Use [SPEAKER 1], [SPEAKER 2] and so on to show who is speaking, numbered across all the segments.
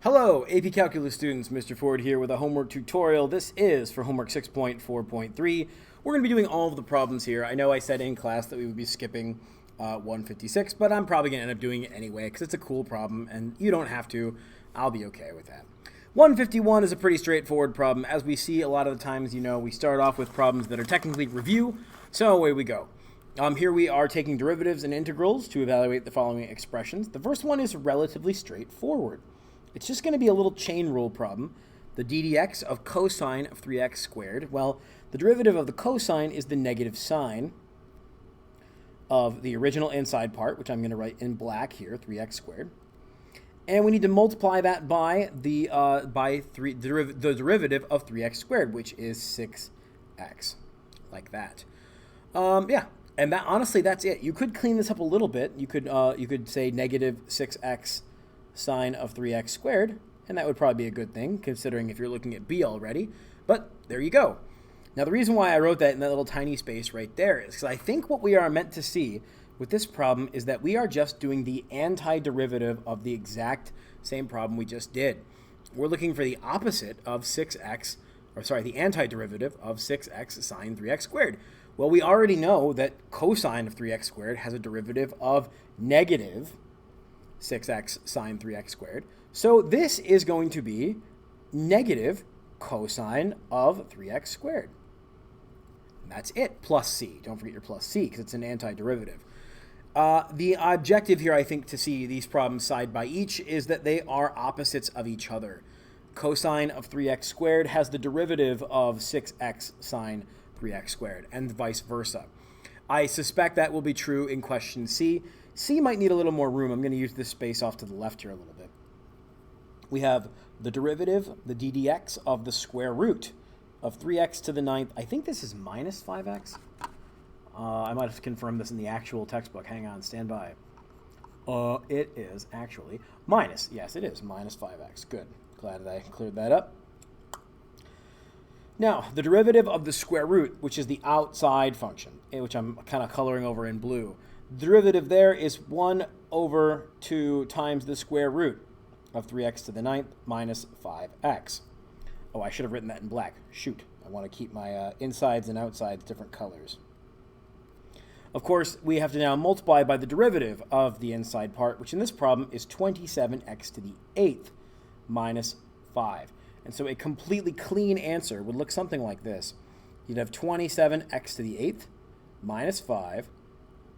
[SPEAKER 1] Hello, AP Calculus students. Mr. Ford here with a homework tutorial. This is for homework 6.4.3. We're going to be doing all of the problems here. I know I said in class that we would be skipping 156, but I'm probably going to end up doing it anyway because it's a cool problem and you don't have to. I'll be okay with that. 151 is a pretty straightforward problem. As we see a lot of the times, we start off with problems that are technically review. So away we go. Here we are taking derivatives and integrals to evaluate the following expressions. The first one is relatively straightforward. It's just going to be a little chain rule problem. The ddx of cosine of 3x squared. Well, the derivative of the cosine is the negative sign of the original inside part, which I'm going to write in black here, 3x squared. And we need to multiply that by the derivative of 3x squared, which is 6x, like that. Yeah, and that honestly, that's it. You could clean this up a little bit. You could say negative 6x sine of 3x squared, and that would probably be a good thing, considering if you're looking at b already. But there you go. Now, the reason why I wrote that in that little tiny space right there is because I think what we are meant to see with this problem is that we are just doing the antiderivative of the exact same problem we just did. We're looking for the opposite of 6x, or sorry, the antiderivative of 6x sine 3x squared. Well, we already know that cosine of 3x squared has a derivative of negative 6x sine 3x squared. So this is going to be negative cosine of 3x squared. And that's it, plus c. Don't forget your plus c because it's an antiderivative. The objective here, I think, to see these problems side by each is that they are opposites of each other. Cosine of 3x squared has the derivative of 6x sine 3x squared, and vice versa. I suspect that will be true in question C. C might need a little more room. I'm going to use this space off to the left here a little bit. We have the derivative, the ddx, of the square root of 3x to the 9th. I think this is minus 5x. I might have confirmed this in the actual textbook. Hang on, stand by. It is actually minus. Yes, it is minus 5x. Good. Glad that I cleared that up. Now, the derivative of the square root, which is the outside function, which I'm kind of coloring over in blue. The derivative there is 1 over 2 times the square root of 3x to the 9th minus 5x. Oh, I should have written that in black. Shoot. I want to keep my insides and outsides different colors. Of course, we have to now multiply by the derivative of the inside part, which in this problem is 27x to the 8th minus 5. And so a completely clean answer would look something like this. You'd have 27x to the 8th minus 5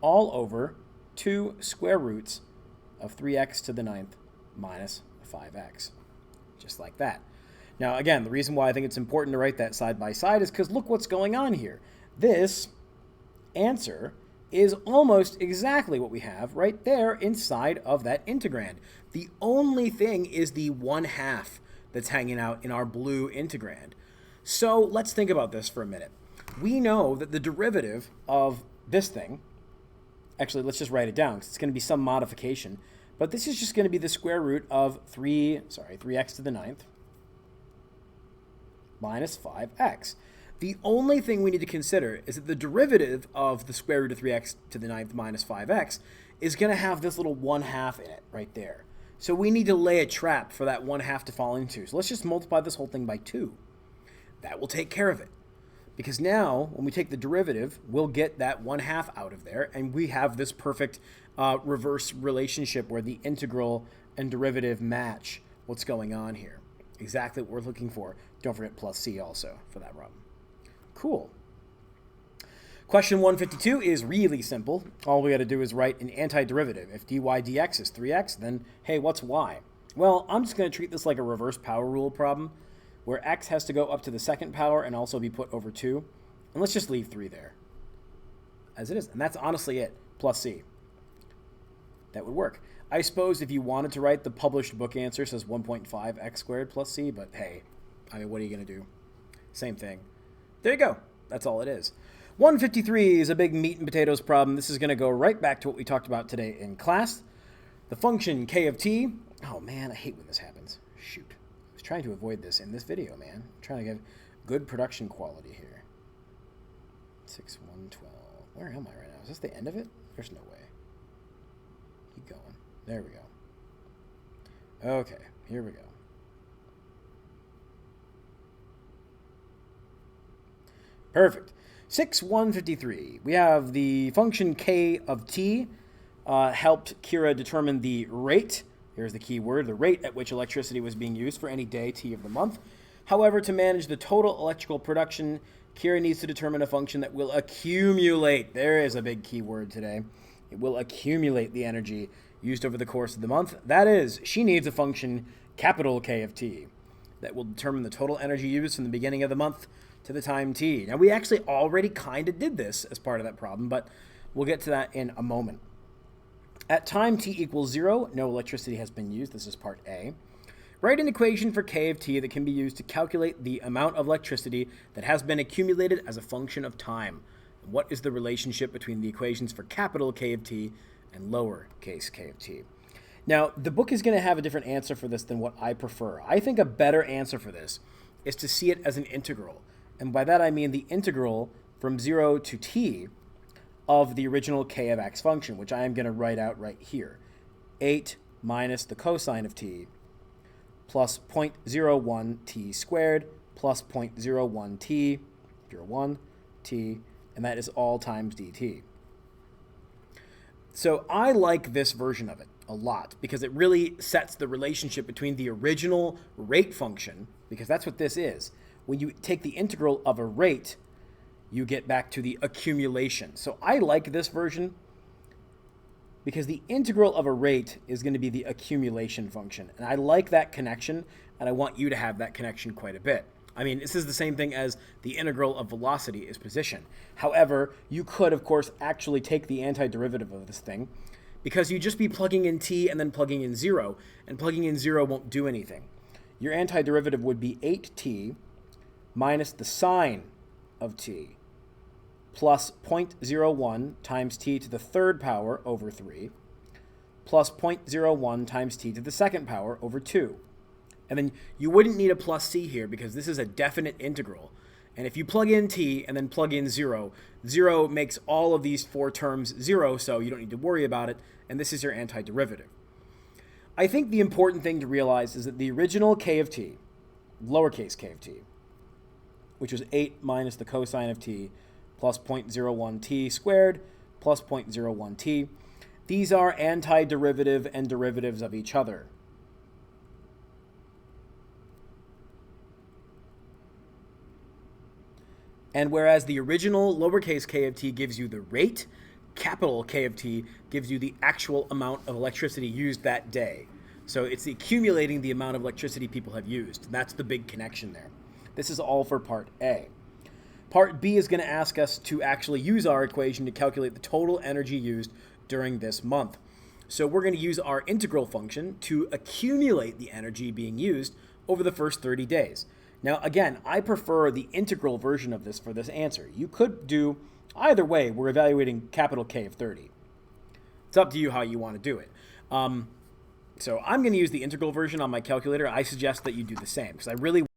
[SPEAKER 1] all over 2 square roots of 3x to the 9th minus 5x. Just like that. Now, again, the reason why I think it's important to write that side by side is because look what's going on here. This answer is almost exactly what we have right there inside of that integrand. The only thing is the 1/2 that's hanging out in our blue integrand. So let's think about this for a minute. We know that the derivative of this thing, actually let's just write it down because it's going to be some modification, but this is just going to be the square root of 3x to the 9th minus 5x. The only thing we need to consider is that the derivative of the square root of 3x to the 9th minus 5x is going to have this little 1/2 in it right there. So we need to lay a trap for that 1/2 to fall into. So let's just multiply this whole thing by 2. That will take care of it. Because now, when we take the derivative, we'll get that 1/2 out of there, and we have this perfect reverse relationship where the integral and derivative match what's going on here. Exactly what we're looking for. Don't forget plus c also for that problem. Cool. Question 152 is really simple. All we got to do is write an antiderivative. If dy dx is 3x, then hey, what's y? Well, I'm just going to treat this like a reverse power rule problem where x has to go up to the second power and also be put over 2. And let's just leave 3 there as it is. And that's honestly it, plus c. That would work. I suppose if you wanted to write the published book answer says 1.5x squared plus c, but hey, I mean, what are you going to do? Same thing. There you go. That's all it is. 153 is a big meat and potatoes problem. This is going to go right back to what we talked about today in class. The function k of t. Oh man, I hate when this happens. Shoot. I was trying to avoid this in this video, man. I'm trying to get good production quality here. 6112. Where am I right now? Is this the end of it? There's no way. Keep going. There we go. Okay, here we go. Perfect. 6153. We have the function k of t helped Kira determine the rate. Here's the key word, the rate at which electricity was being used for any day t of the month. However, to manage the total electrical production, Kira needs to determine a function that will accumulate. There is a big key word today. It will accumulate the energy used over the course of the month. That is, she needs a function, capital K of t, that will determine the total energy used from the beginning of the month to the time t. Now, we actually already kind of did this as part of that problem, but we'll get to that in a moment. At time t equals 0, no electricity has been used. This is part A. Write an equation for K of t that can be used to calculate the amount of electricity that has been accumulated as a function of time. What is the relationship between the equations for capital K of t and lowercase k of t? Now, the book is going to have a different answer for this than what I prefer. I think a better answer for this is to see it as an integral. And by that I mean the integral from 0 to t of the original k of x function, which I am going to write out right here. 8 minus the cosine of t plus 0.01 t squared plus 0.01 t, 01 t, and that is all times dt. So I like this version of it a lot because it really sets the relationship between the original rate function, because that's what this is. When you take the integral of a rate, you get back to the accumulation. So I like this version because the integral of a rate is going to be the accumulation function. And I like that connection, and I want you to have that connection quite a bit. I mean, this is the same thing as the integral of velocity is position. However, you could, of course, actually take the antiderivative of this thing, because you'd just be plugging in t and then plugging in 0, and plugging in 0 won't do anything. Your antiderivative would be 8t minus the sine of t plus 0.01 times t to the third power over 3 plus 0.01 times t to the second power over 2. And then you wouldn't need a plus c here because this is a definite integral. And if you plug in t and then plug in 0, 0 makes all of these four terms 0, so you don't need to worry about it, and this is your antiderivative. I think the important thing to realize is that the original k of t, lowercase k of t, which was 8 minus the cosine of t plus 0.01 t squared plus 0.01 t, these are antiderivative and derivatives of each other. And whereas the original lowercase k of t gives you the rate, capital K of t gives you the actual amount of electricity used that day. So it's accumulating the amount of electricity people have used. That's the big connection there. This is all for part A. Part B is going to ask us to actually use our equation to calculate the total energy used during this month. So we're going to use our integral function to accumulate the energy being used over the first 30 days. Now, again, I prefer the integral version of this for this answer. You could do either way. We're evaluating capital K of 30. It's up to you how you want to do it. So I'm going to use the integral version on my calculator. I suggest that you do the same because I really